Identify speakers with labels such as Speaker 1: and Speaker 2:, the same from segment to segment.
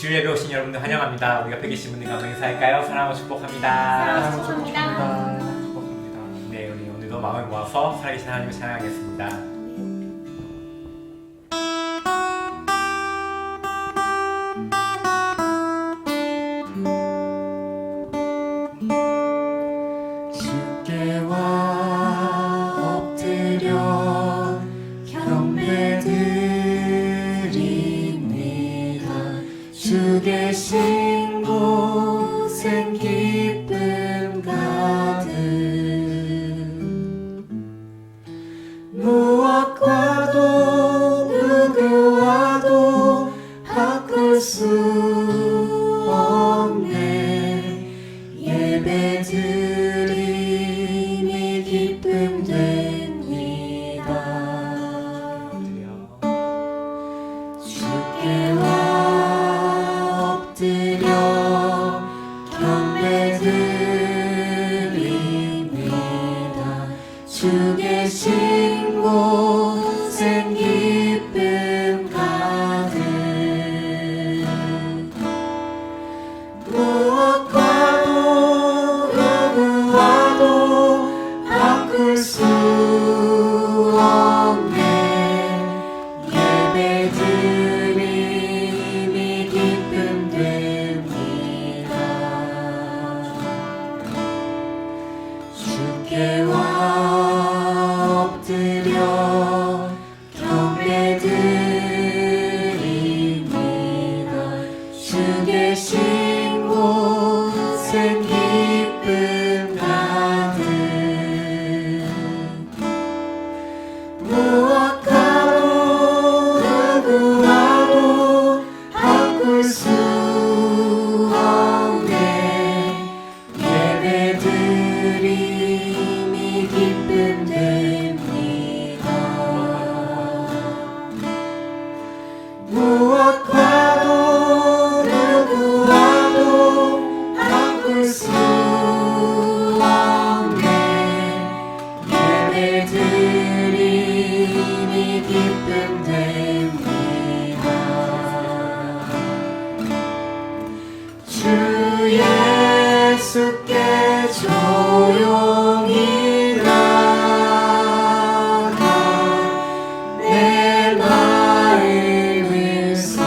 Speaker 1: 주일예배 오신 여러분들 환영합니다. 우리 옆에 계신 분들과 한번 인사할까요? 사랑하고 축복합니다.
Speaker 2: 사랑하고 축복합니다.
Speaker 3: 축복합니다.
Speaker 1: 네, 우리 오늘도 마음을 모아서 살아계신 하나님을 찬양하겠습니다.
Speaker 2: 주 계신 곳엔 기쁨 가득 무엇과도 누구와도 바꿀 수 없네 예배 드림이 기쁨 됩니다 주께 엎드려 경배드립니다. 주 계신 곳엔 기쁨 가득 무엇과도 누구와도 바꿀 수 없네 예배드림이 기쁨 됩니다 주께 엎드려 경배드립니다 주 계신 곳엔 기쁨 가득 무엇과도 누구와도 바꿀 수 없네 예배드림이 기쁨 됩니다 무엇과도 누구와도 바꿀 수 없네 예배드림이 기쁨 됩니다 주 예수께 조용히 나가 내 마음을 쏟아놓아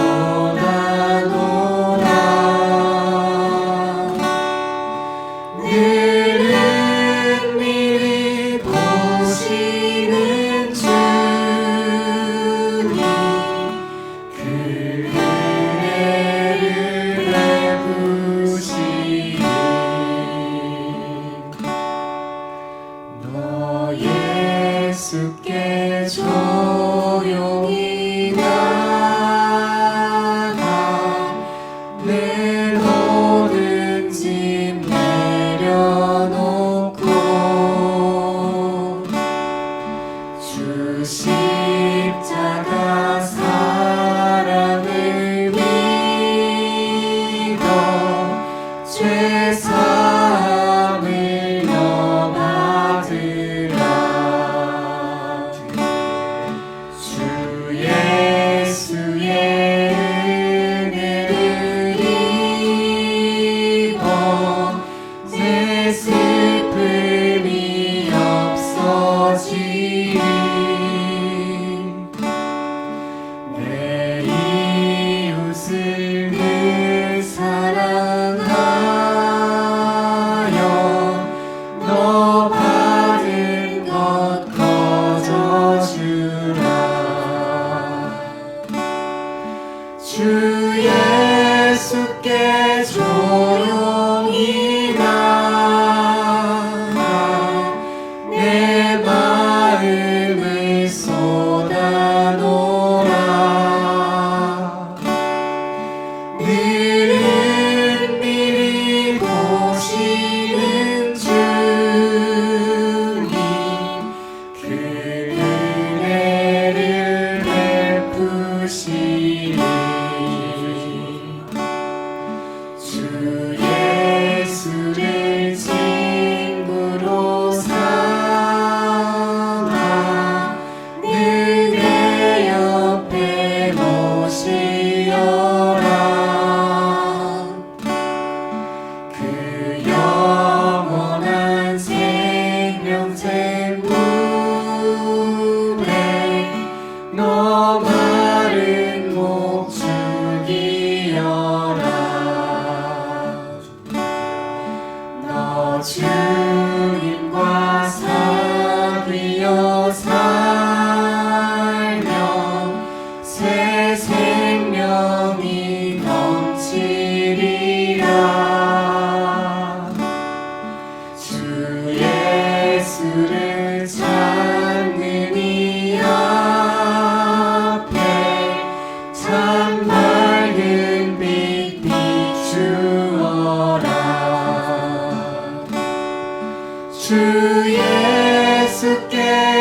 Speaker 2: 늘은 미리 보시는 주님 그 은혜를 베푸시니 너 예수께 조용히 나가 내 모든 짐 내려놓고 주 십자가 사랑을 믿어 죄 사함을 받으라 주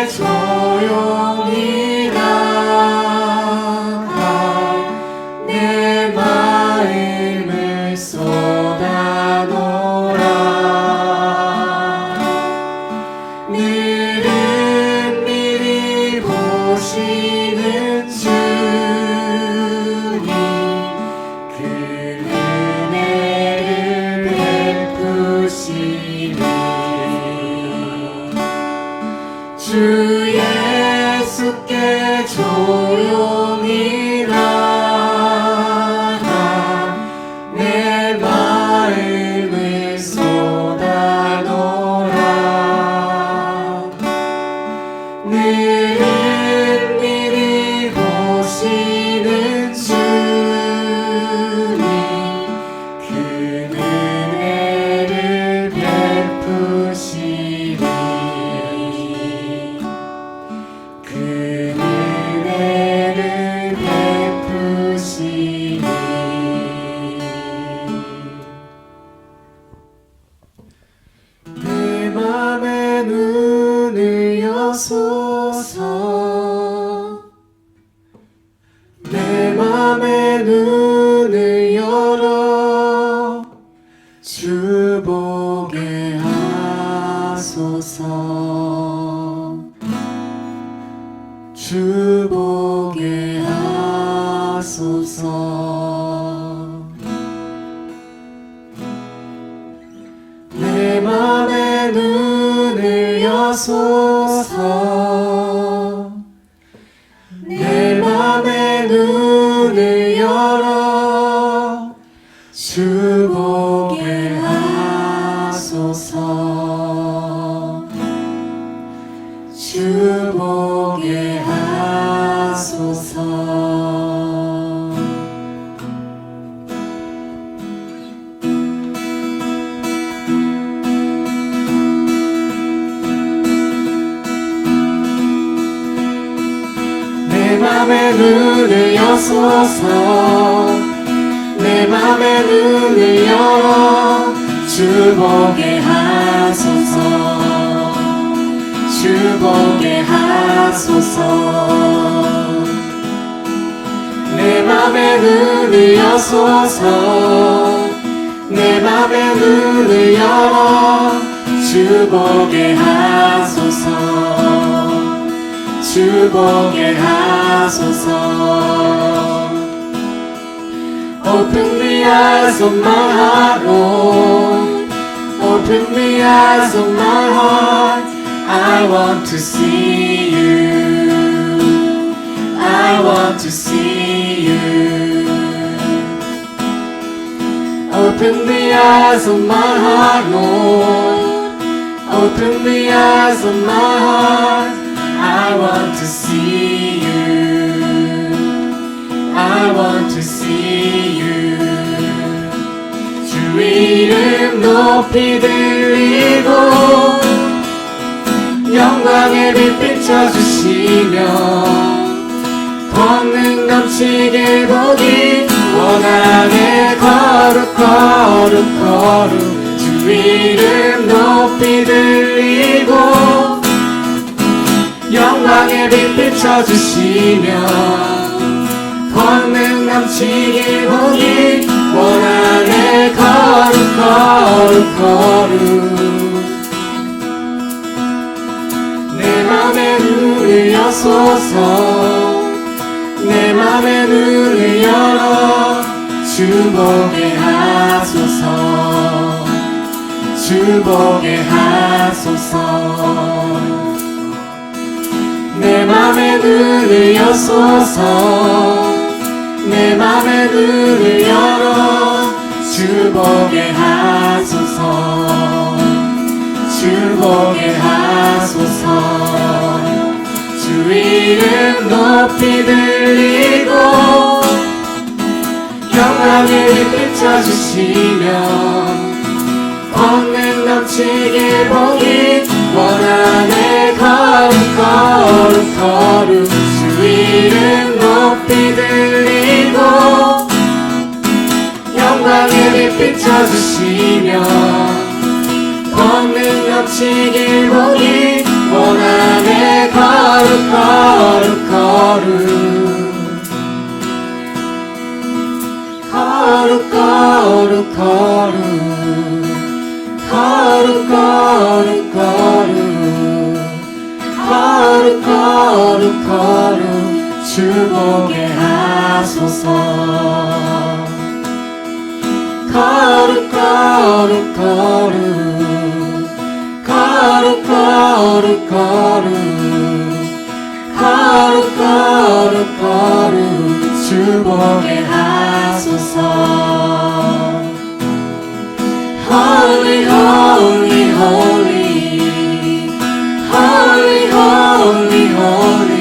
Speaker 2: 조용히 나가 내 마음을 쏟아놓으라. 늘은 미리 보시는 주님 그 은혜를 베푸시리. 주 예수께 조용히 나가 내 마음을 쏟아놓으라. 늘은 미리 보시는 주님 그 은혜를 베푸시리. 그 은혜를 베푸시리. 내 맘에 눈을 여소서. 내 맘에 눈을 열어 주 보게 하소서. 주 보게 하소서. 내 맘에 눈을 여소서. 내 맘에 눈을 열어 주 보게 하소서. 주 보게 하소서. 내 맘에 눈을 여소서. 내 맘에 눈을 열어 주 보게 하소서. 주 보게 하소서. 내 맘에 눈을 여소서. 내 맘에 눈을 열어 주 보게 하소서. 주 보게 하소서. Open the eyes of my heart, Lord. Open the eyes of my heart. I want to see you. I want to see you. Open the eyes of my heart, Lord. Open the eyes of my heart. I want to see you. I want to see you. 주 이름 높이 들리고 영광의 빛 비춰주시며 권능 넘치길 보기 원하네. 거룩 거룩 거룩 주 이름 높이 들리고 영광의 빛 비춰주시며 권능 넘치길 보기 원하네. 거룩 거룩 거룩 내 맘에 눈을 여소서. 내 맘에 눈을 열어 주 보게 하소서. 주 보게 하소서. 내 맘에 눈을 여소서. 내 맘에 눈을 열어 주 보게 하소서. 주 보게 하소서. 주 이름 높이 들리고 영광의 빛 비춰주시며 권능 넘치길 보기 원하네. 거룩 거룩 거룩 주 이름 높이 들리고 영광의 빛 비춰주시며 권능 넘치길 보기 원하네. 거룩 주 보게 하소서. 거룩 거룩 거룩 거룩 거룩 거룩 거룩 거룩 거룩 주 보게 하소서. Holy holy holy holy holy holy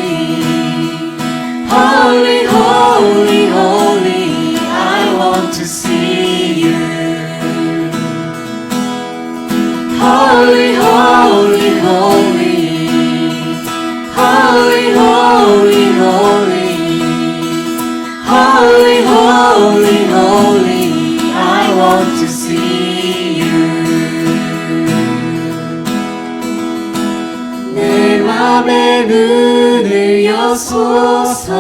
Speaker 2: holy holy holy I want to see you. Holy holy holy holy holy holy holy holy I want to see you. 내 맘의 눈을 여소서.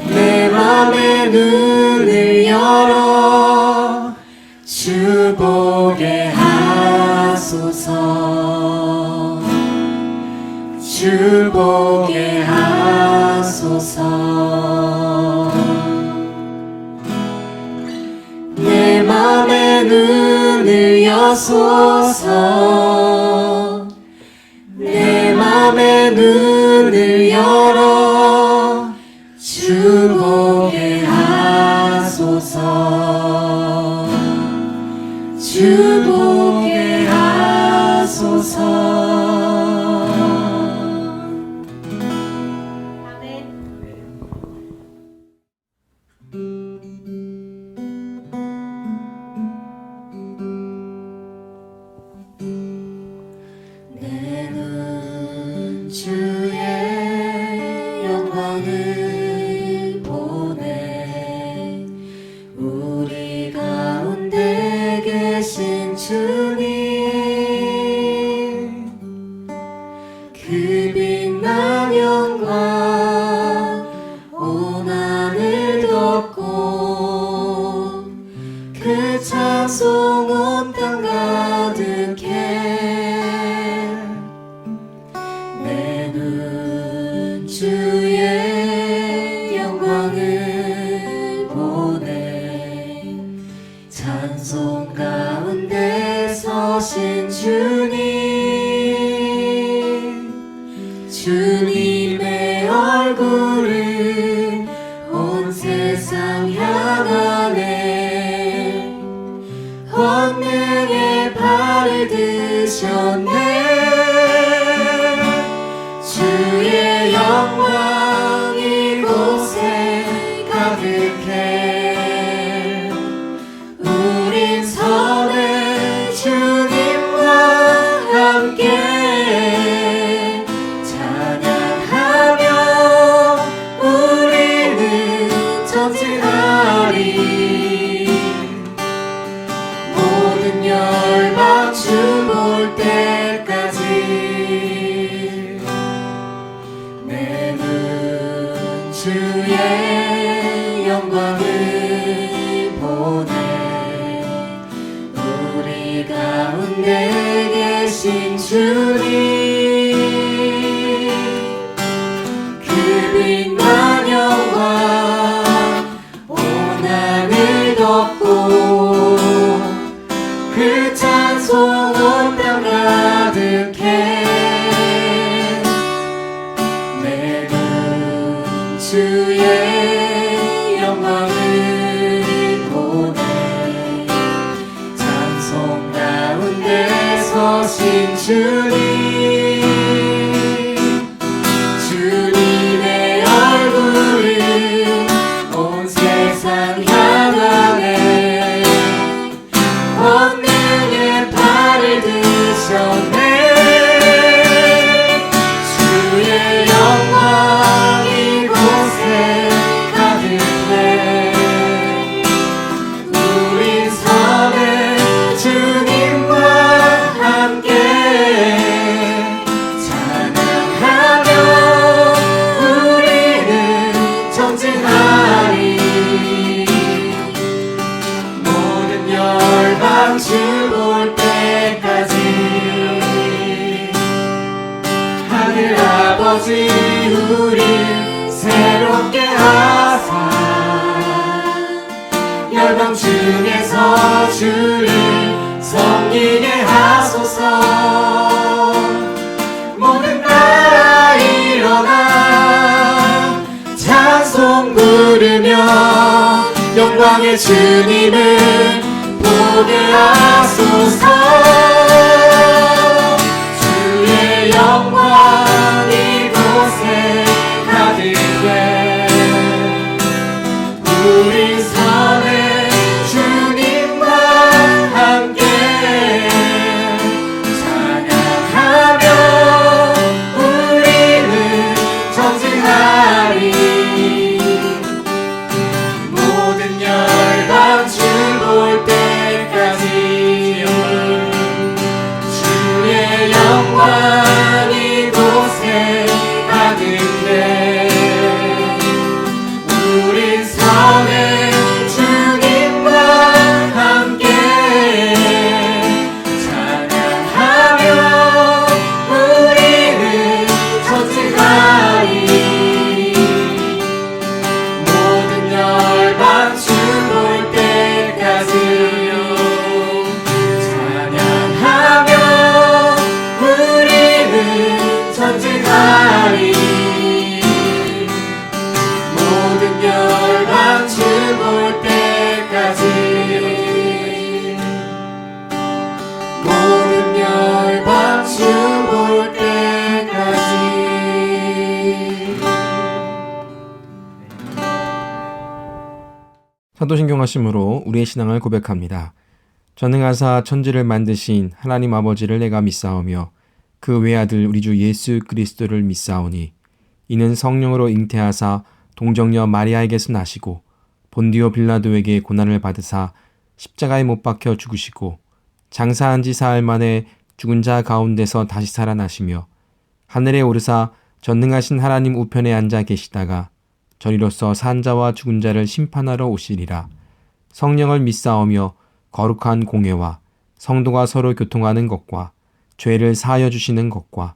Speaker 2: 내 맘의 눈을 열어 주 보게 하소서. 주 보게 하소서. 내 맘의 눈을 여소서. 내 맘의 눈을 열어 주 보게 하소서. 주 보게 하소서. 내 눈 주의 영광을 보네. 우리 가운데 계신 주님, 그 빛난 영광 온 하늘 덮고 그 찬송 온 땅 가득해. 내 눈 주의 영광을 보네. 찬송 가운데 서신 주님, 주님의 얼굴을 온 세상 향하네. 권능의 발을 드셨네. 주의 영광 이곳에 가득해. 우린 선의 주님과 함께 찬양하며 우리는 전진하리. 모든 열방 주 볼 때까지. 내 눈 주의 영광을 보네. 우리 가운데 계신 주님, 그 빛난 영광 온 하늘 덮고 그 찬송 온 땅 가득해. 내 눈 주의 영광을 보네. 찬송 가운데 서신 주님, 주님의 얼굴을 온 세상 향하네. 권능의 발을 드셨네. 주의 영광 이곳에 가득해. 우리 선의 주님과 함께 아버지 우리 새롭게 하사 열방 중에서 주를 섬기게 하소서. 모든 나라 일어나 찬송 부르며 영광의 주님을 보게 하소서. 주의 영광 이곳에 가득해 우리 섬에 주님과 함께 찬양하며 우리는 전진하리. 모든 열방 주 볼 때까지 주의 영광 이곳에 가득해 우리 섬에 주님과 함께 찬양하며 우리는 전진하리. 모든 열방 주 볼 때까지 찬양하며 우리는 전진하리. 모든 열방 주 볼 때까지 모든 열방 주 볼 때까지.
Speaker 3: 사도신경 하심으로 우리의 신앙을 고백합니다. 전능하사 천지를 만드신 하나님 아버지를 내가 믿사오며 그 외아들 우리 주 예수 그리스도를 믿사오니 이는 성령으로 잉태하사 동정녀 마리아에게서 나시고 본디오 빌라도에게 고난을 받으사 십자가에 못 박혀 죽으시고 장사한 지 사흘 만에 죽은 자 가운데서 다시 살아나시며 하늘에 오르사 전능하신 하나님 우편에 앉아 계시다가 저리로서 산 자와 죽은 자를 심판하러 오시리라. 성령을 믿사오며 거룩한 공회와 성도가 서로 교통하는 것과 죄를 사하여 주시는 것과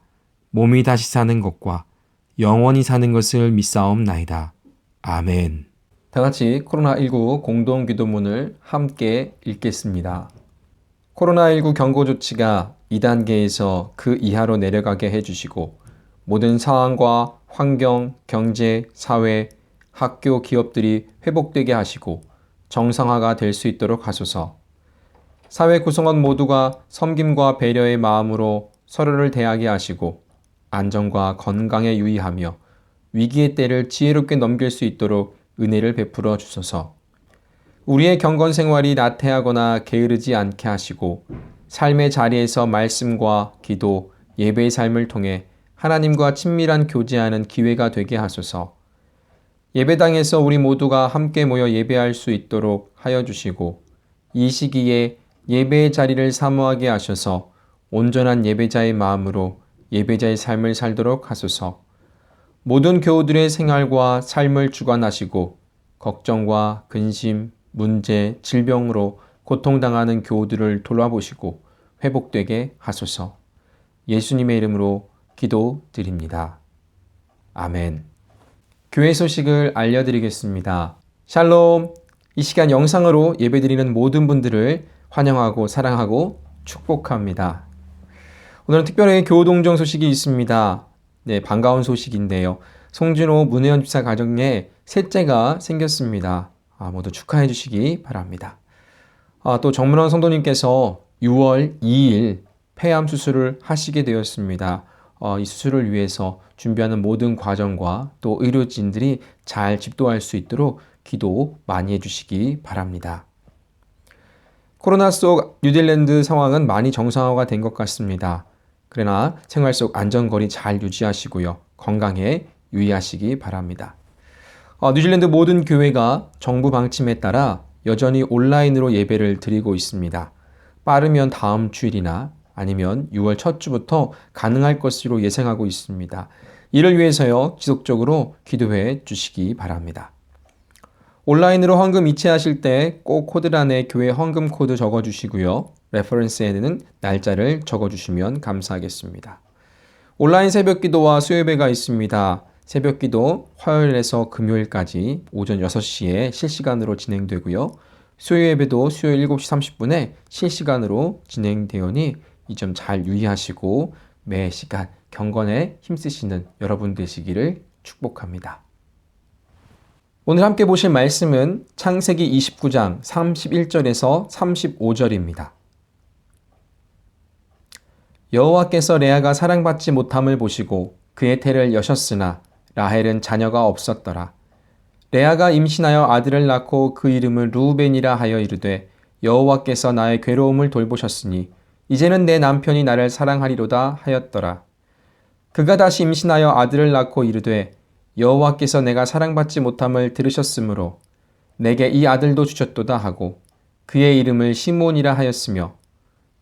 Speaker 3: 몸이 다시 사는 것과 영원히 사는 것을 믿사옵나이다. 아멘. 다 같이 코로나19 공동기도문을 함께 읽겠습니다. 코로나19 경고 조치가 2단계에서 그 이하로 내려가게 해주시고 모든 상황과 환경, 경제, 사회, 학교, 기업들이 회복되게 하시고 정상화가 될 수 있도록 하소서. 사회 구성원 모두가 섬김과 배려의 마음으로 서로를 대하게 하시고 안전과 건강에 유의하며 위기의 때를 지혜롭게 넘길 수 있도록 은혜를 베풀어 주소서. 우리의 경건 생활이 나태하거나 게으르지 않게 하시고 삶의 자리에서 말씀과 기도, 예배의 삶을 통해 하나님과 친밀한 교제하는 기회가 되게 하소서. 예배당에서 우리 모두가 함께 모여 예배할 수 있도록 하여 주시고 이 시기에 예배의 자리를 사모하게 하셔서 온전한 예배자의 마음으로 예배자의 삶을 살도록 하소서. 모든 교우들의 생활과 삶을 주관하시고 걱정과 근심, 문제, 질병으로 고통당하는 교우들을 돌아보시고 회복되게 하소서. 예수님의 이름으로 기도드립니다. 아멘. 교회 소식을 알려드리겠습니다. 샬롬! 이 시간 영상으로 예배드리는 모든 분들을 환영하고 사랑하고 축복합니다. 오늘은 특별히 교우동정 소식이 있습니다. 네, 반가운 소식인데요. 송진호 문혜연 집사 가정에 셋째가 생겼습니다. 모두 축하해 주시기 바랍니다. 또 정문원 성도님께서 6월 2일 폐암 수술을 하시게 되었습니다. 이 수술을 위해서 준비하는 모든 과정과 또 의료진들이 잘 집도할 수 있도록 기도 많이 해주시기 바랍니다. 코로나 속 뉴질랜드 상황은 많이 정상화가 된 것 같습니다. 그러나 생활 속 안전거리 잘 유지하시고요. 건강에 유의하시기 바랍니다. 뉴질랜드 모든 교회가 정부 방침에 따라 여전히 온라인으로 예배를 드리고 있습니다. 빠르면 다음 주일이나 아니면 6월 첫 주부터 가능할 것으로 예상하고 있습니다. 이를 위해서요, 지속적으로 기도해 주시기 바랍니다. 온라인으로 헌금 이체하실 때 꼭 코드란에 교회 헌금 코드 적어주시고요. 레퍼런스에는 날짜를 적어주시면 감사하겠습니다. 온라인 새벽기도와 수요예배가 있습니다. 새벽기도 화요일에서 금요일까지 오전 6시에 실시간으로 진행되고요. 수요예배도 수요일 7시 30분에 실시간으로 진행되오니 이 점 잘 유의하시고 매 시간 경건에 힘쓰시는 여러분 되시기를 축복합니다. 오늘 함께 보실 말씀은 창세기 29장 31절에서 35절입니다. 여호와께서 레아가 사랑받지 못함을 보시고 그의 태를 여셨으나 라헬은 자녀가 없었더라. 레아가 임신하여 아들을 낳고 그 이름을 르우벤이라 하여 이르되 여호와께서 나의 괴로움을 돌보셨으니 이제는 내 남편이 나를 사랑하리로다 하였더라. 그가 다시 임신하여 아들을 낳고 이르되 여호와께서 내가 사랑받지 못함을 들으셨으므로 내게 이 아들도 주셨도다 하고 그의 이름을 시몬이라 하였으며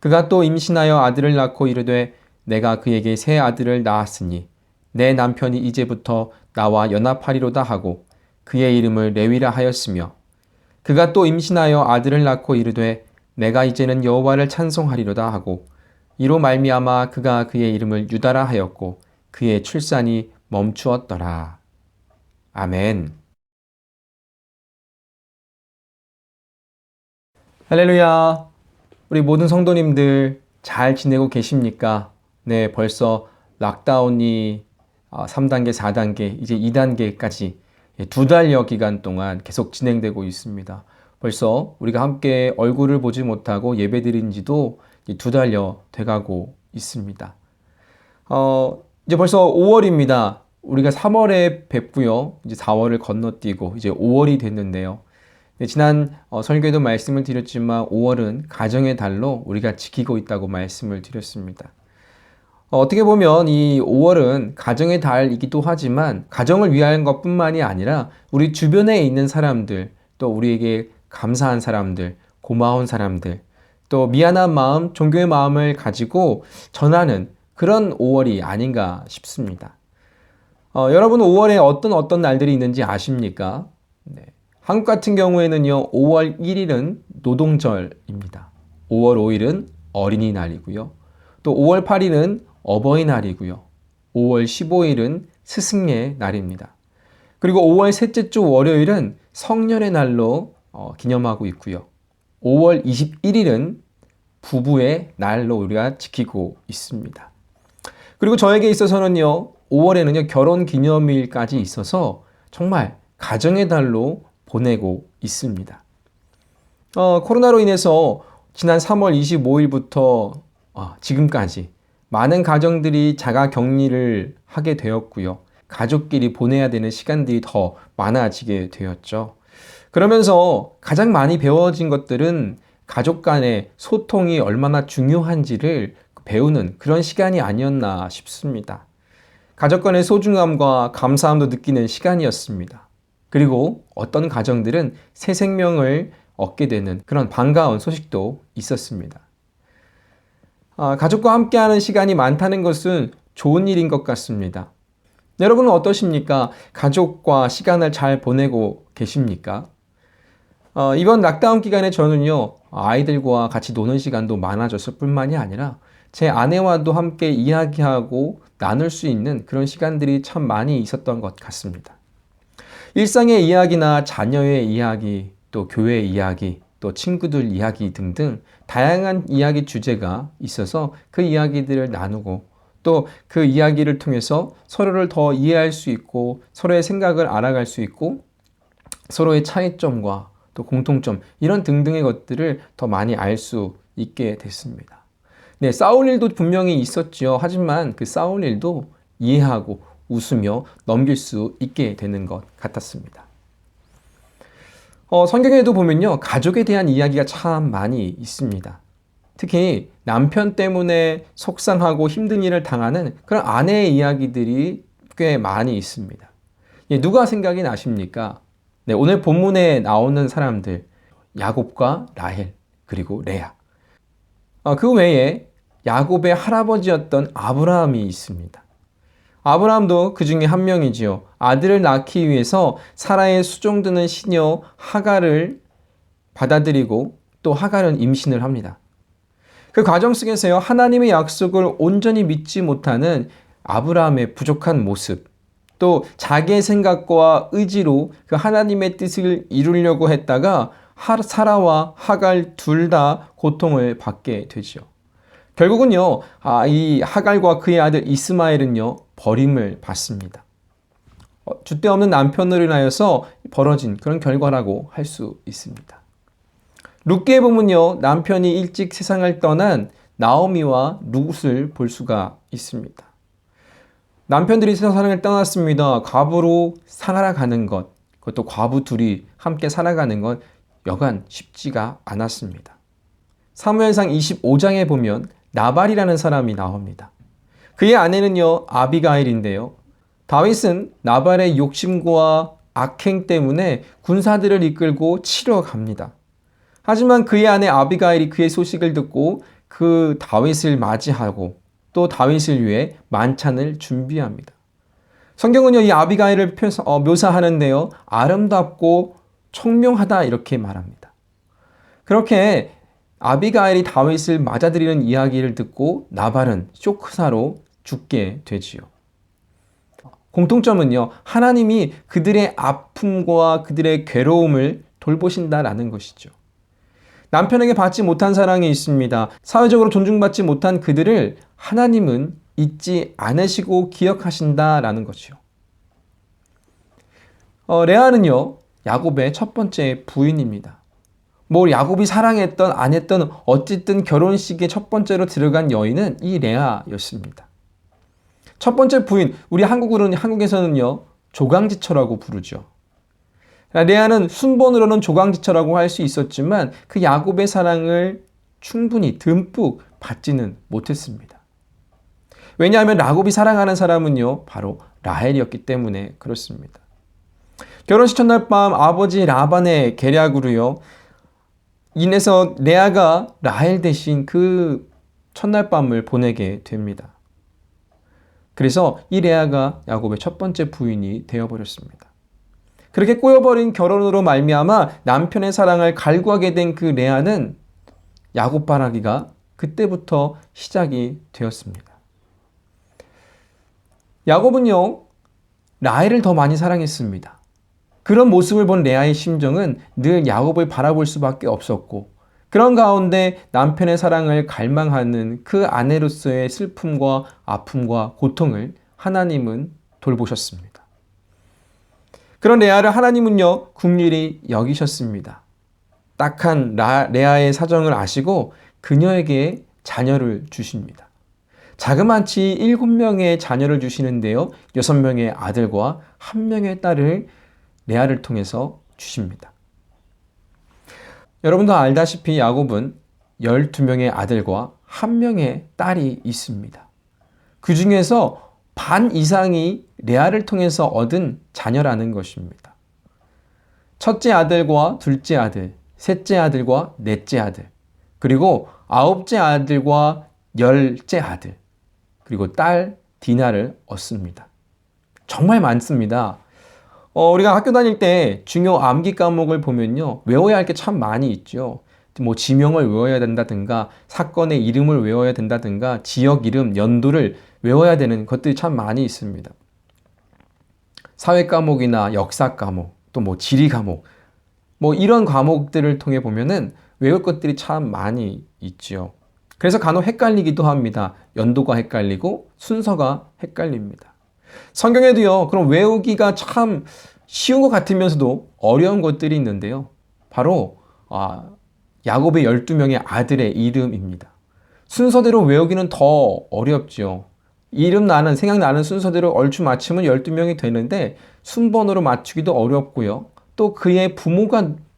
Speaker 3: 그가 또 임신하여 아들을 낳고 이르되 내가 그에게 새 아들을 낳았으니 내 남편이 이제부터 나와 연합하리로다 하고 그의 이름을 레위라 하였으며 그가 또 임신하여 아들을 낳고 이르되 내가 이제는 여호와를 찬송하리로다 하고 이로 말미암아 그가 그의 이름을 유다라 하였고 그의 출산이 멈추었더라. 아멘. 할렐루야. 우리 모든 성도님들 잘 지내고 계십니까? 네, 벌써 락다운이 3단계, 4단계, 이제 2단계까지 2달여 기간 동안 계속 진행되고 있습니다. 벌써 우리가 함께 얼굴을 보지 못하고 예배드린 지도 2달여 돼가고 있습니다. 이제 벌써 5월입니다. 우리가 3월에 뵙고요. 이제 4월을 건너뛰고 이제 5월이 됐는데요. 지난 설교에도 말씀을 드렸지만 5월은 가정의 달로 우리가 지키고 있다고 말씀을 드렸습니다. 어떻게 보면 이 5월은 가정의 달이기도 하지만 가정을 위한 것뿐만이 아니라 우리 주변에 있는 사람들, 또 우리에게 감사한 사람들, 고마운 사람들, 또 미안한 마음, 존경의 마음을 가지고 전하는 그런 5월이 아닌가 싶습니다. 여러분 5월에 어떤 날들이 있는지 아십니까? 네. 한국 같은 경우에는요, 5월 1일은 노동절입니다. 5월 5일은 어린이날이고요. 또 5월 8일은 어버이날이고요. 5월 15일은 스승의 날입니다. 그리고 5월 셋째 주 월요일은 성년의 날로 기념하고 있고요. 5월 21일은 부부의 날로 우리가 지키고 있습니다. 그리고 저에게 있어서는요, 5월에는요, 결혼 기념일까지 있어서 정말 가정의 달로 보내고 있습니다. 코로나로 인해서 지난 3월 25일부터 지금까지 많은 가정들이 자가 격리를 하게 되었고요. 가족끼리 보내야 되는 시간들이 더 많아지게 되었죠. 그러면서 가장 많이 배워진 것들은 가족 간의 소통이 얼마나 중요한지를 배우는 그런 시간이 아니었나 싶습니다. 가족 간의 소중함과 감사함도 느끼는 시간이었습니다. 그리고 어떤 가정들은 새 생명을 얻게 되는 그런 반가운 소식도 있었습니다. 가족과 함께하는 시간이 많다는 것은 좋은 일인 것 같습니다. 여러분은 어떠십니까? 가족과 시간을 잘 보내고 계십니까? 이번 락다운 기간에 저는요, 아이들과 같이 노는 시간도 많아졌을 뿐만이 아니라 제 아내와도 함께 이야기하고 나눌 수 있는 그런 시간들이 참 많이 있었던 것 같습니다. 일상의 이야기나 자녀의 이야기, 또 교회 이야기, 또 친구들 이야기 등등 다양한 이야기 주제가 있어서 그 이야기들을 나누고 또 그 이야기를 통해서 서로를 더 이해할 수 있고 서로의 생각을 알아갈 수 있고 서로의 차이점과 또 공통점 이런 등등의 것들을 더 많이 알 수 있게 됐습니다. 네, 싸울 일도 분명히 있었지요. 하지만 그 싸울 일도 이해하고 웃으며 넘길 수 있게 되는 것 같았습니다. 성경에도 보면요, 가족에 대한 이야기가 참 많이 있습니다. 특히 남편 때문에 속상하고 힘든 일을 당하는 그런 아내의 이야기들이 꽤 많이 있습니다. 누가 생각이 나십니까? 네, 오늘 본문에 나오는 사람들, 야곱과 라헬, 그리고 레아. 그 외에 야곱의 할아버지였던 아브라함이 있습니다. 아브라함도 그 중에 한 명이지요. 아들을 낳기 위해서 사라의 수종드는 시녀 하갈을 받아들이고 또 하갈은 임신을 합니다. 그 과정 속에서요, 하나님의 약속을 온전히 믿지 못하는 아브라함의 부족한 모습, 또 자기의 생각과 의지로 그 하나님의 뜻을 이루려고 했다가 사라와 하갈 둘 다 고통을 받게 되죠. 결국은요, 이 하갈과 그의 아들 이스마엘은요, 버림을 받습니다. 줏대 없는 남편으로 인하여서 벌어진 그런 결과라고 할 수 있습니다. 룻기에 보면요, 남편이 일찍 세상을 떠난 나오미와 룻을 볼 수가 있습니다. 남편들이 세상을 떠났습니다. 과부로 살아가는 것, 그것도 과부 둘이 함께 살아가는 것 여간 쉽지가 않았습니다. 사무엘상 25장에 보면 나발이라는 사람이 나옵니다. 그의 아내는요, 아비가일인데요. 다윗은 나발의 욕심과 악행 때문에 군사들을 이끌고 치러 갑니다. 하지만 그의 아내 아비가일이 그의 소식을 듣고 그 다윗을 맞이하고 또 다윗을 위해 만찬을 준비합니다. 성경은요, 이 아비가일을 묘사하는데요, 아름답고 총명하다 이렇게 말합니다. 그렇게 아비가일이 다윗을 맞아들이는 이야기를 듣고 나발은 쇼크사로 죽게 되지요. 공통점은요, 하나님이 그들의 아픔과 그들의 괴로움을 돌보신다라는 것이죠. 남편에게 받지 못한 사랑이 있습니다. 사회적으로 존중받지 못한 그들을 하나님은 잊지 않으시고 기억하신다라는 것이요. 레아는요, 야곱의 첫 번째 부인입니다. 야곱이 사랑했던 안 했던 어쨌든 결혼식의 첫 번째로 들어간 여인은 이 레아였습니다. 첫 번째 부인, 우리 한국에서는요, 조강지처라고 부르죠. 레아는 순번으로는 조강지처라고 할 수 있었지만 그 야곱의 사랑을 충분히 듬뿍 받지는 못했습니다. 왜냐하면 야곱이 사랑하는 사람은요, 바로 라헬이었기 때문에 그렇습니다. 결혼식 첫날 밤 아버지 라반의 계략으로요, 인해서 레아가 라헬 대신 그 첫날 밤을 보내게 됩니다. 그래서 이 레아가 야곱의 첫 번째 부인이 되어버렸습니다. 그렇게 꼬여버린 결혼으로 말미암아 남편의 사랑을 갈구하게 된 그 레아는 야곱 바라기가 그때부터 시작이 되었습니다. 야곱은요, 라헬을 더 많이 사랑했습니다. 그런 모습을 본 레아의 심정은 늘 야곱을 바라볼 수밖에 없었고, 그런 가운데 남편의 사랑을 갈망하는 그 아내로서의 슬픔과 아픔과 고통을 하나님은 돌보셨습니다. 그런 레아를 하나님은요, 긍휼히 여기셨습니다. 딱한 레아의 사정을 아시고 그녀에게 자녀를 주십니다. 자그마치 7명의 자녀를 주시는데요, 6명의 아들과 1명의 딸을 레아를 통해서 주십니다. 여러분도 알다시피 야곱은 12명의 아들과 1명의 딸이 있습니다. 그 중에서 반 이상이 레아를 통해서 얻은 자녀라는 것입니다. 첫째 아들과 둘째 아들, 셋째 아들과 넷째 아들, 그리고 9째 아들과 10째 아들, 그리고 딸 디나를 얻습니다. 정말 많습니다. 우리가 학교 다닐 때 중요 암기 과목을 보면요, 외워야 할 게 참 많이 있죠. 지명을 외워야 된다든가, 사건의 이름을 외워야 된다든가, 지역 이름, 연도를 외워야 되는 것들이 참 많이 있습니다. 사회 과목이나 역사 과목, 또 지리 과목, 이런 과목들을 통해 보면은 외울 것들이 참 많이 있죠. 그래서 간혹 헷갈리기도 합니다. 연도가 헷갈리고 순서가 헷갈립니다. 성경에도요, 그럼 외우기가 참 쉬운 것 같으면서도 어려운 것들이 있는데요. 바로 야곱의 12명의 아들의 이름입니다. 순서대로 외우기는 더 어렵죠. 생각나는 순서대로 얼추 맞추면 12명이 되는데 순번으로 맞추기도 어렵고요. 또 그의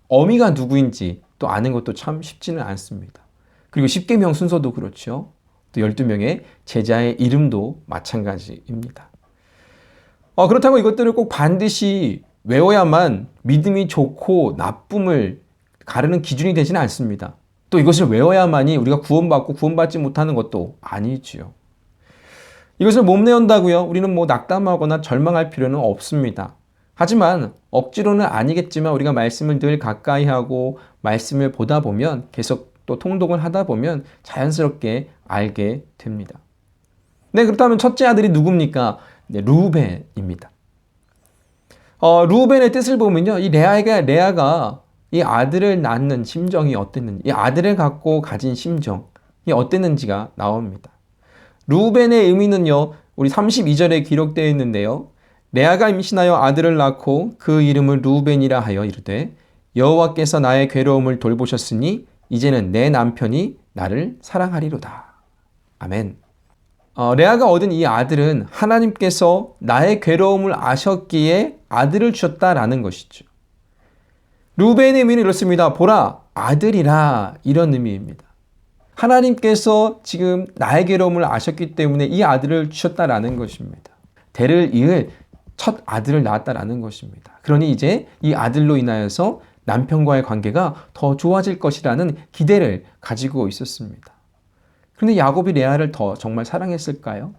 Speaker 3: 어미가 누구인지 또 아는 것도 참 쉽지는 않습니다. 그리고 10계명 순서도 그렇죠. 또 12명의 제자의 이름도 마찬가지입니다. 그렇다고 이것들을 꼭 반드시 외워야만 믿음이 좋고 나쁨을 가르는 기준이 되지는 않습니다. 또 이것을 외워야만이 우리가 구원받고 구원받지 못하는 것도 아니지요. 이것을 못 내온다고요? 우리는 낙담하거나 절망할 필요는 없습니다. 하지만 억지로는 아니겠지만 우리가 말씀을 늘 가까이 하고 말씀을 보다 보면, 계속 또 통독을 하다 보면 자연스럽게 알게 됩니다. 네, 그렇다면 첫째 아들이 누굽니까? 네, 르우벤입니다. 르우벤의 뜻을 보면요, 이 레아가 이 아들을 낳는 심정이 어땠는지, 이 아들을 갖고 가진 심정이 어땠는지가 나옵니다. 르우벤의 의미는요, 우리 32절에 기록되어 있는데요. 레아가 임신하여 아들을 낳고 그 이름을 르우벤이라 하여 이르되 여호와께서 나의 괴로움을 돌보셨으니 이제는 내 남편이 나를 사랑하리로다. 아멘. 레아가 얻은 이 아들은 하나님께서 나의 괴로움을 아셨기에 아들을 주셨다라는 것이죠. 르우벤의 의미는 이렇습니다. 보라, 아들이라, 이런 의미입니다. 하나님께서 지금 나의 괴로움을 아셨기 때문에 이 아들을 주셨다라는 것입니다. 대를 이을 첫 아들을 낳았다라는 것입니다. 그러니 이제 이 아들로 인하여서 남편과의 관계가 더 좋아질 것이라는 기대를 가지고 있었습니다. 그런데 야곱이 레아를 더 정말 사랑했을까요?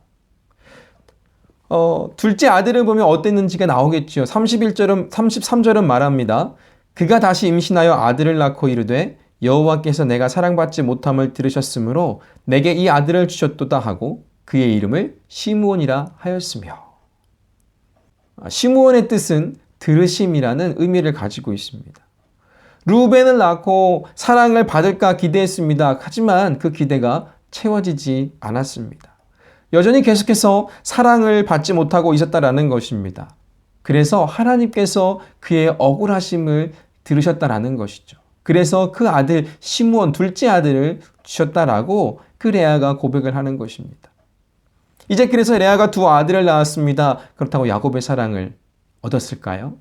Speaker 3: 둘째 아들을 보면 어땠는지가 나오겠죠. 33절은 말합니다. 그가 다시 임신하여 아들을 낳고 이르되 여호와께서 내가 사랑받지 못함을 들으셨으므로 내게 이 아들을 주셨도다 하고 그의 이름을 시므온이라 하였으며. 시므온의 뜻은 들으심이라는 의미를 가지고 있습니다. 르우벤을 낳고 사랑을 받을까 기대했습니다. 하지만 그 기대가 채워지지 않았습니다. 여전히 계속해서 사랑을 받지 못하고 있었다라는 것입니다. 그래서 하나님께서 그의 억울하심을 들으셨다라는 것이죠. 그래서 그 아들 시므온 둘째 아들을 주셨다라고 그 레아가 고백을 하는 것입니다. 이제 그래서 레아가 두 아들을 낳았습니다. 그렇다고 야곱의 사랑을 얻었을까요?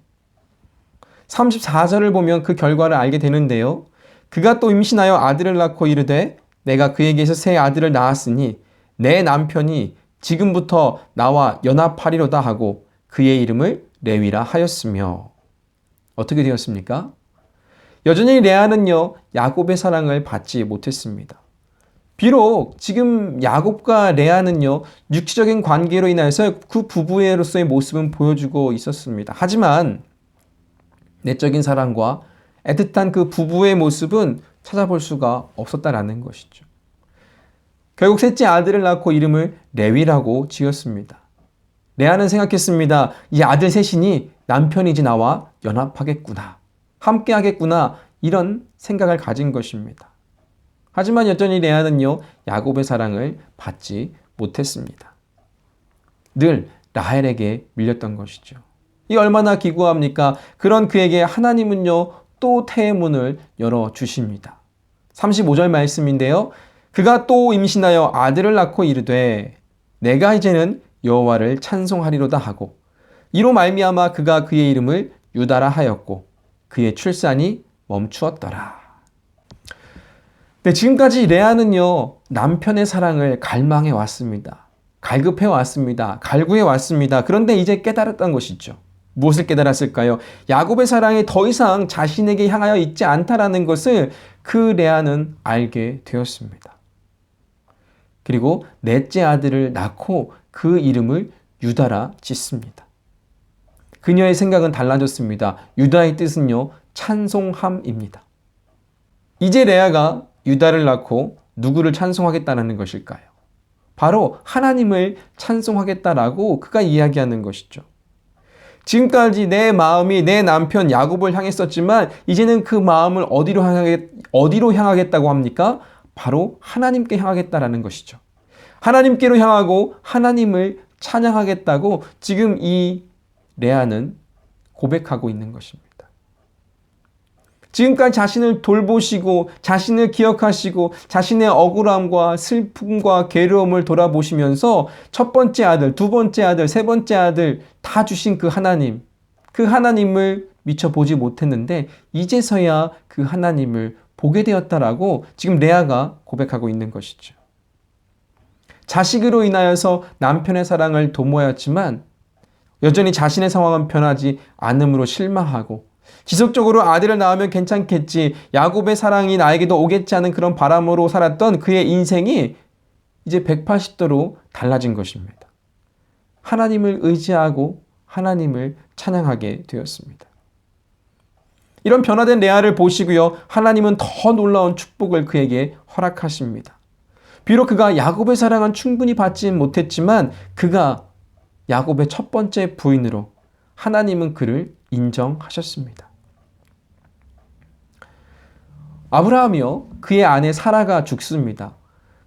Speaker 3: 34절을 보면 그 결과를 알게 되는데요. 그가 또 임신하여 아들을 낳고 이르되 내가 그에게서 새 아들을 낳았으니 내 남편이 지금부터 나와 연합하리로다 하고 그의 이름을 레위라 하였으며. 어떻게 되었습니까? 여전히 레아는요, 야곱의 사랑을 받지 못했습니다. 비록 지금 야곱과 레아는요, 육체적인 관계로 인해서 그 부부로서의 모습은 보여주고 있었습니다. 하지만 내적인 사랑과 애틋한 그 부부의 모습은 찾아볼 수가 없었다라는 것이죠. 결국 셋째 아들을 낳고 이름을 레위라고 지었습니다. 레아는 생각했습니다. 이 아들 셋이니 남편이 이제 나와 연합하겠구나. 함께 하겠구나. 이런 생각을 가진 것입니다. 하지만 여전히 레아는요, 야곱의 사랑을 받지 못했습니다. 늘 라헬에게 밀렸던 것이죠. 이 얼마나 기구합니까? 그런 그에게 하나님은요, 또 태의 문을 열어주십니다. 35절 말씀인데요. 그가 또 임신하여 아들을 낳고 이르되 내가 이제는 여호와를 찬송하리로다 하고 이로 말미암아 그가 그의 이름을 유다라 하였고 그의 출산이 멈추었더라. 네, 지금까지 레아는요, 남편의 사랑을 갈망해 왔습니다. 갈급해 왔습니다. 갈구해 왔습니다. 그런데 이제 깨달았던 것이죠. 무엇을 깨달았을까요? 야곱의 사랑이 더 이상 자신에게 향하여 있지 않다라는 것을 그 레아는 알게 되었습니다. 그리고 넷째 아들을 낳고 그 이름을 유다라 짓습니다. 그녀의 생각은 달라졌습니다. 유다의 뜻은요, 찬송함입니다. 이제 레아가 유다를 낳고 누구를 찬송하겠다는 것일까요? 바로 하나님을 찬송하겠다라고 그가 이야기하는 것이죠. 지금까지 내 마음이 내 남편 야곱을 향했었지만 이제는 그 마음을 어디로 향하겠다고 합니까? 바로 하나님께 향하겠다라는 것이죠. 하나님께로 향하고 하나님을 찬양하겠다고 지금 이 레아는 고백하고 있는 것입니다. 지금까지 자신을 돌보시고 자신을 기억하시고 자신의 억울함과 슬픔과 괴로움을 돌아보시면서 첫 번째 아들, 두 번째 아들, 세 번째 아들 다 주신 그 하나님, 그 하나님을 미처 보지 못했는데 이제서야 그 하나님을 보게 되었다라고 지금 레아가 고백하고 있는 것이죠. 자식으로 인하여서 남편의 사랑을 도모하였지만 여전히 자신의 상황은 변하지 않음으로 실망하고 지속적으로 아들을 낳으면 괜찮겠지, 야곱의 사랑이 나에게도 오겠지 하는 그런 바람으로 살았던 그의 인생이 이제 180도로 달라진 것입니다. 하나님을 의지하고 하나님을 찬양하게 되었습니다. 이런 변화된 레아를 보시고요, 하나님은 더 놀라운 축복을 그에게 허락하십니다. 비록 그가 야곱의 사랑은 충분히 받지 못했지만 그가 야곱의 첫 번째 부인으로 하나님은 그를 인정하셨습니다. 아브라함이요, 그의 아내 사라가 죽습니다.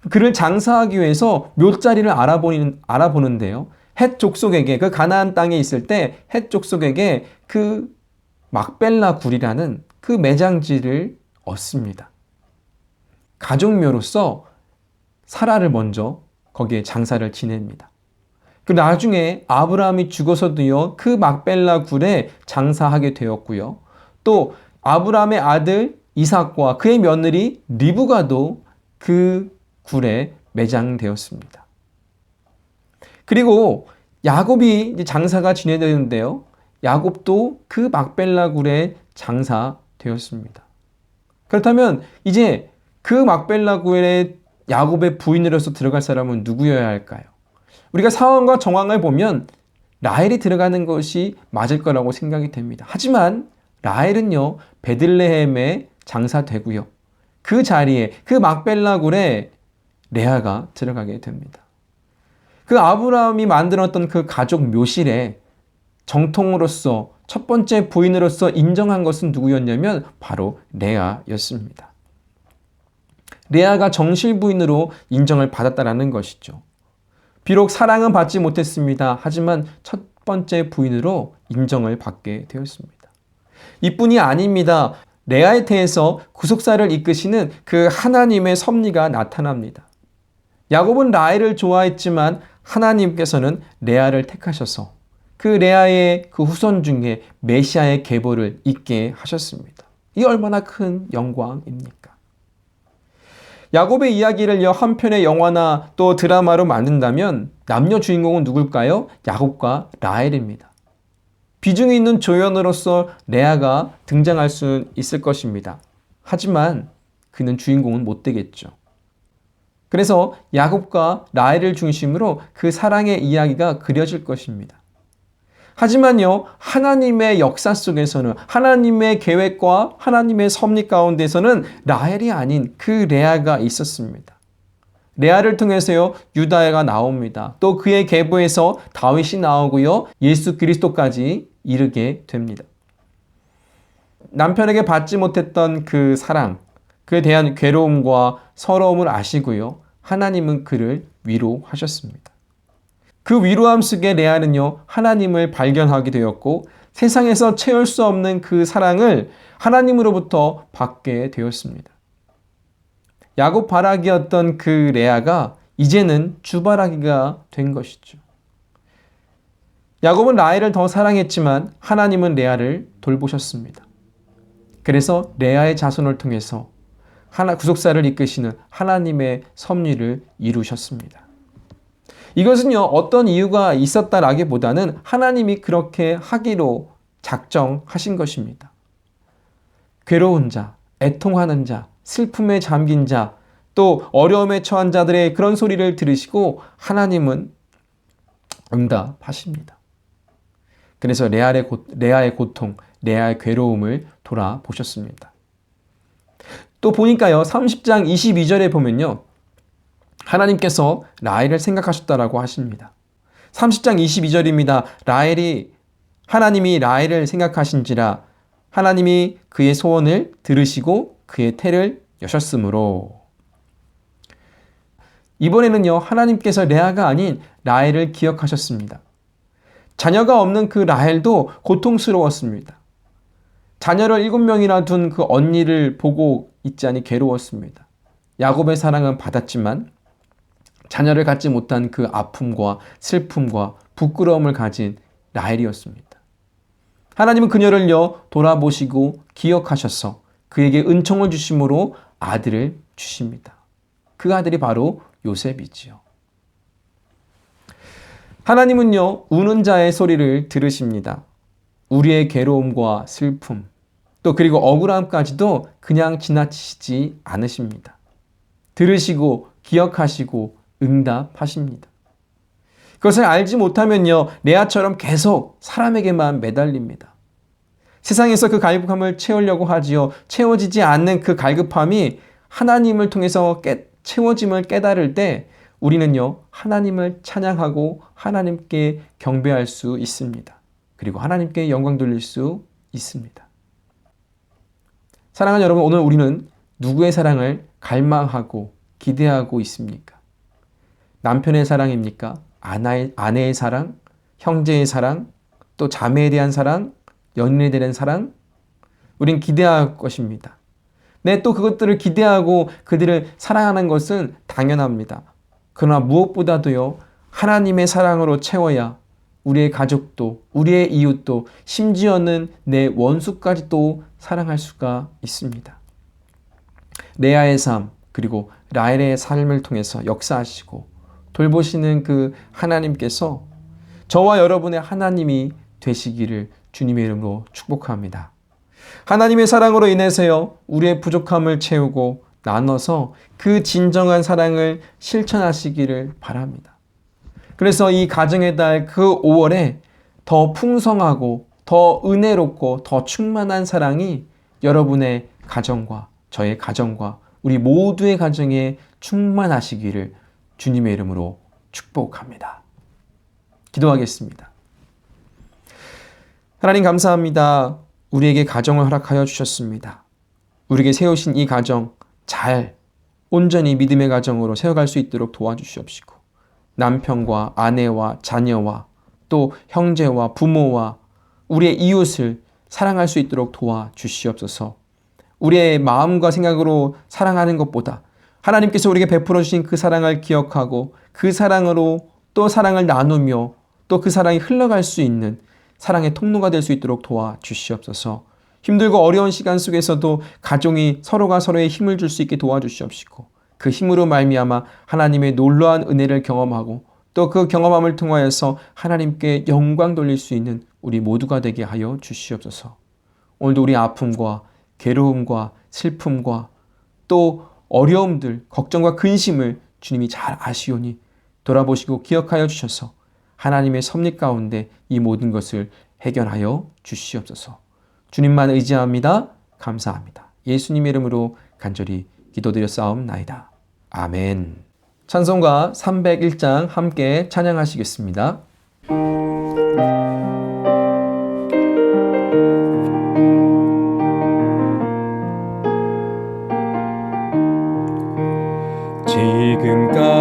Speaker 3: 그를 장사하기 위해서 묘자리를 알아보는데요. 헷 족속에게, 그 가나안 땅에 있을 때 헷 족속에게 그 막벨라 굴이라는 그 매장지를 얻습니다. 가족묘로서 사라를 먼저 거기에 장사를 지냅니다. 그 나중에 아브라함이 죽어서도요, 그 막벨라 굴에 장사하게 되었고요. 또 아브라함의 아들 이삭과 그의 며느리 리브가도 그 굴에 매장되었습니다. 그리고 야곱이 이제 장사가 진행되는데요. 야곱도 그 막벨라 굴에 장사되었습니다. 그렇다면 이제 그 막벨라 굴에 야곱의 부인으로서 들어갈 사람은 누구여야 할까요? 우리가 상황과 정황을 보면 라헬이 들어가는 것이 맞을 거라고 생각이 됩니다. 하지만 라헬은요, 베들레헴에 장사되고요. 그 자리에, 그 막벨라 굴에 레아가 들어가게 됩니다. 그 아브라함이 만들었던 그 가족 묘실에 정통으로서 첫 번째 부인으로서 인정한 것은 누구였냐면 바로 레아였습니다. 레아가 정실 부인으로 인정을 받았다라는 것이죠. 비록 사랑은 받지 못했습니다. 하지만 첫 번째 부인으로 인정을 받게 되었습니다. 이뿐이 아닙니다. 레아에 대해서 구속사를 이끄시는 그 하나님의 섭리가 나타납니다. 야곱은 라헬을 좋아했지만 하나님께서는 레아를 택하셔서 그 레아의 그 후손 중에 메시아의 계보를 잇게 하셨습니다. 이 얼마나 큰 영광입니까? 야곱의 이야기를 한 편의 영화나 또 드라마로 만든다면 남녀 주인공은 누굴까요? 야곱과 라헬입니다. 비중이 있는 조연으로서 레아가 등장할 수 있을 것입니다. 하지만 그는 주인공은 못 되겠죠. 그래서 야곱과 라헬을 중심으로 그 사랑의 이야기가 그려질 것입니다. 하지만요, 하나님의 역사 속에서는, 하나님의 계획과 하나님의 섭리 가운데서는 라헬이 아닌 그 레아가 있었습니다. 레아를 통해서요, 유다가 나옵니다. 또 그의 계보에서 다윗이 나오고요, 예수 그리스도까지 이르게 됩니다. 남편에게 받지 못했던 그 사랑, 그에 대한 괴로움과 서러움을 아시고요, 하나님은 그를 위로하셨습니다. 그 위로함 속에 레아는요, 하나님을 발견하게 되었고 세상에서 채울 수 없는 그 사랑을 하나님으로부터 받게 되었습니다. 야곱 바라기였던 그 레아가 이제는 주바라기가 된 것이죠. 야곱은 라헬을 더 사랑했지만 하나님은 레아를 돌보셨습니다. 그래서 레아의 자손을 통해서 구속사를 이끄시는 하나님의 섭리를 이루셨습니다. 이것은요, 어떤 이유가 있었다라기보다는 하나님이 그렇게 하기로 작정하신 것입니다. 괴로운 자, 애통하는 자, 슬픔에 잠긴 자, 또 어려움에 처한 자들의 그런 소리를 들으시고 하나님은 응답하십니다. 그래서 레아의 고통, 레아의 괴로움을 돌아보셨습니다. 또 보니까요, 30장 22절에 보면요, 하나님께서 라헬을 생각하셨다라고 하십니다. 30장 22절입니다. 하나님이 라헬을 생각하신지라 하나님이 그의 소원을 들으시고 그의 태를 여셨으므로. 이번에는요, 하나님께서 레아가 아닌 라헬을 기억하셨습니다. 자녀가 없는 그 라헬도 고통스러웠습니다. 자녀를 7명이나 둔 그 언니를 보고 있자니 괴로웠습니다. 야곱의 사랑은 받았지만 자녀를 갖지 못한 그 아픔과 슬픔과 부끄러움을 가진 라헬이었습니다. 하나님은 그녀를요, 돌아보시고 기억하셔서 그에게 은총을 주심으로 아들을 주십니다. 그 아들이 바로 요셉이지요. 하나님은요, 우는 자의 소리를 들으십니다. 우리의 괴로움과 슬픔, 또 그리고 억울함까지도 그냥 지나치시지 않으십니다. 들으시고 기억하시고 응답하십니다. 그것을 알지 못하면요, 레아처럼 계속 사람에게만 매달립니다. 세상에서 그 갈급함을 채우려고 하지요. 채워지지 않는 그 갈급함이 하나님을 통해서 채워짐을 깨달을 때 우리는요, 하나님을 찬양하고 하나님께 경배할 수 있습니다. 그리고 하나님께 영광 돌릴 수 있습니다. 사랑하는 여러분, 오늘 우리는 누구의 사랑을 갈망하고 기대하고 있습니까? 남편의 사랑입니까? 아내의 사랑? 형제의 사랑? 또 자매에 대한 사랑? 연인에 대한 사랑? 우린 기대할 것입니다. 네, 또 그것들을 기대하고 그들을 사랑하는 것은 당연합니다. 그러나 무엇보다도요, 하나님의 사랑으로 채워야 우리의 가족도, 우리의 이웃도, 심지어는 내 원수까지도 사랑할 수가 있습니다. 레아의 삶, 그리고 라헬의 삶을 통해서 역사하시고 돌보시는 그 하나님께서 저와 여러분의 하나님이 되시기를 주님의 이름으로 축복합니다. 하나님의 사랑으로 인해서요, 우리의 부족함을 채우고 나눠서 그 진정한 사랑을 실천하시기를 바랍니다. 그래서 이 가정의 달 그 5월에 더 풍성하고 더 은혜롭고 더 충만한 사랑이 여러분의 가정과 저의 가정과 우리 모두의 가정에 충만하시기를 주님의 이름으로 축복합니다. 기도하겠습니다. 하나님 감사합니다. 우리에게 가정을 허락하여 주셨습니다. 우리에게 세우신 이 가정 잘 온전히 믿음의 가정으로 세워갈 수 있도록 도와주시옵시고 남편과 아내와 자녀와 또 형제와 부모와 우리의 이웃을 사랑할 수 있도록 도와주시옵소서. 우리의 마음과 생각으로 사랑하는 것보다 하나님께서 우리에게 베풀어 주신 그 사랑을 기억하고 그 사랑으로 또 사랑을 나누며 또 그 사랑이 흘러갈 수 있는 사랑의 통로가 될 수 있도록 도와주시옵소서. 힘들고 어려운 시간 속에서도 가정이 서로가 서로의 힘을 줄 수 있게 도와주시옵시고 그 힘으로 말미암아 하나님의 놀라운 은혜를 경험하고 또 그 경험함을 통하여서 하나님께 영광 돌릴 수 있는 우리 모두가 되게 하여 주시옵소서. 오늘도 우리 아픔과 괴로움과 슬픔과 또 어려움들, 걱정과 근심을 주님이 잘 아시오니 돌아보시고 기억하여 주셔서 하나님의 섭리 가운데 이 모든 것을 해결하여 주시옵소서. 주님만 의지합니다. 감사합니다. 예수님의 이름으로 간절히 기도드렸사옵나이다. 아멘. 찬송가 301장 함께 찬양하시겠습니다.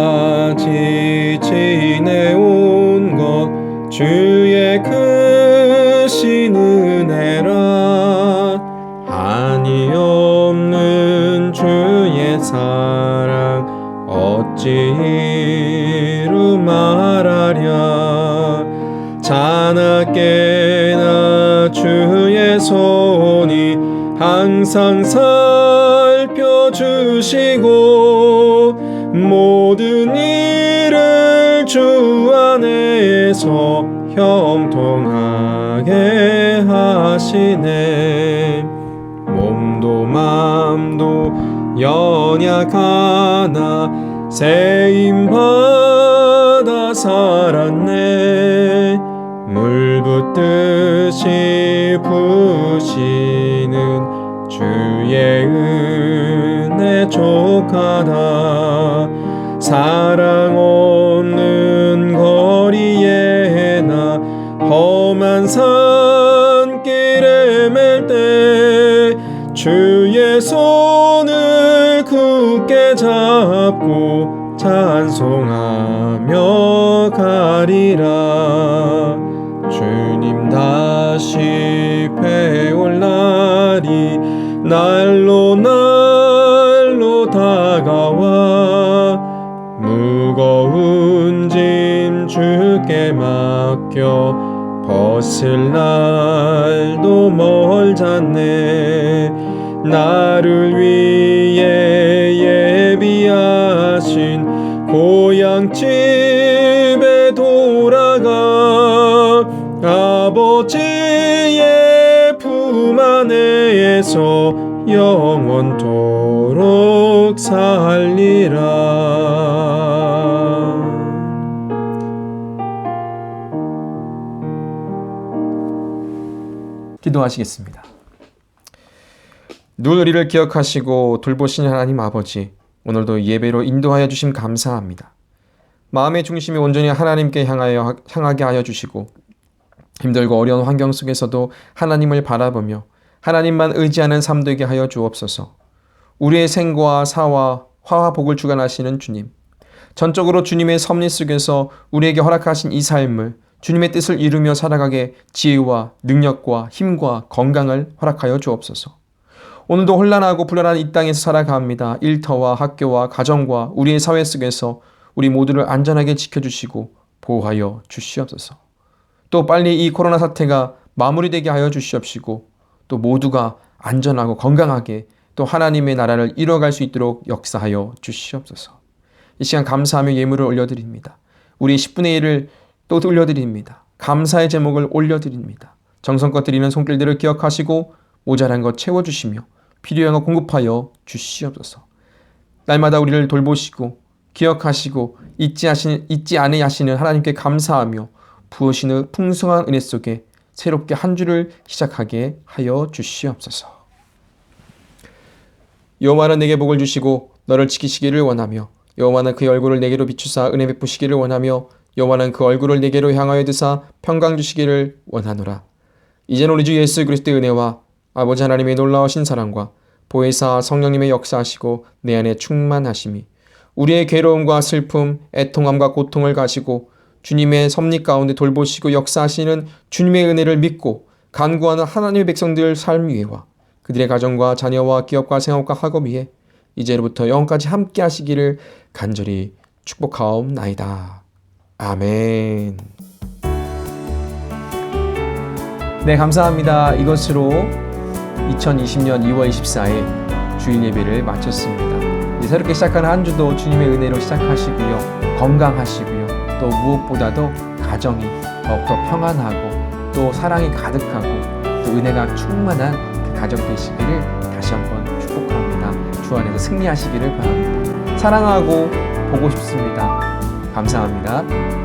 Speaker 2: 지금까지 지내온 것 주의 크신 은혜라 한이 없는 주의 사랑 어찌 이루 말하랴 자나깨나 주의 손이 항상 살펴주시고 모든 일을 주 안에서 형통하게 하시네 몸도 맘도 연약하나 세임받아 살았네 물 붓듯이 부시는 주의 은혜 족하다 사랑 없는 거리에 나 험한 산길에 맬 때 주의 손을 굳게 잡고 찬송하며 가리라 주님 다시 배올 날이 날로 다가와 무거운 짐 주께 맡겨 벗을 날도 멀잖네 나를 위해 예비하신 고향집에 돌아가 아버지의 품 안에서 영원토록 살리라.
Speaker 3: 기도하시겠습니다. 늘 우리를 기억하시고 돌보시는 하나님 아버지, 오늘도 예배로 인도하여 주심 감사합니다. 마음의 중심이 온전히 하나님께 향하게 하여 주시고 힘들고 어려운 환경 속에서도 하나님을 바라보며 하나님만 의지하는 삶 되게 하여 주옵소서. 우리의 생과 사와 화와 복을 주관하시는 주님, 전적으로 주님의 섭리 속에서 우리에게 허락하신 이 삶을 주님의 뜻을 이루며 살아가게 지혜와 능력과 힘과 건강을 허락하여 주옵소서. 오늘도 혼란하고 불안한 이 땅에서 살아갑니다. 일터와 학교와 가정과 우리의 사회 속에서 우리 모두를 안전하게 지켜주시고 보호하여 주시옵소서. 또 빨리 이 코로나 사태가 마무리되게 하여 주시옵시고 또 모두가 안전하고 건강하게 또 하나님의 나라를 이뤄갈 수 있도록 역사하여 주시옵소서. 이 시간 감사하며 예물을 올려드립니다. 우리 10분의 1을 또 올려드립니다. 감사의 제목을 올려드립니다. 정성껏 드리는 손길들을 기억하시고 모자란 것 채워주시며 필요한 것 공급하여 주시옵소서. 날마다 우리를 돌보시고 기억하시고 잊지 아니하시는 하나님께 감사하며 부으시는 풍성한 은혜 속에 새롭게 한 주를 시작하게 하여 주시옵소서. 여호와는 내게 복을 주시고 너를 지키시기를 원하며 여호와는 그의 얼굴을 내게로 비추사 은혜 베푸시기를 원하며 여호와는 그 얼굴을 내게로 향하여 드사 평강 주시기를 원하노라. 이제는 우리 주 예수 그리스도의 은혜와 아버지 하나님의 놀라우신 사랑과 보혜사 성령님의 역사하시고 내 안에 충만하심이 우리의 괴로움과 슬픔, 애통함과 고통을 가시고 주님의 섭리 가운데 돌보시고 역사하시는 주님의 은혜를 믿고 간구하는 하나님의 백성들 삶 위에와 그들의 가정과 자녀와 기업과 생업과 학업 위에 이제로부터 영원까지 함께 하시기를 간절히 축복하옵나이다. 아멘. 네, 감사합니다. 이것으로 2020년 2월 24일 주일 예배를 마쳤습니다. 이제 새롭게 시작하는 한 주도 주님의 은혜로 시작하시고요. 건강하시고요. 또 무엇보다도 가정이 더욱더 평안하고 또 사랑이 가득하고 또 은혜가 충만한 그 가정 되시기를 다시 한번 축복합니다. 주 안에서 승리하시기를 바랍니다. 사랑하고 보고 싶습니다. 감사합니다.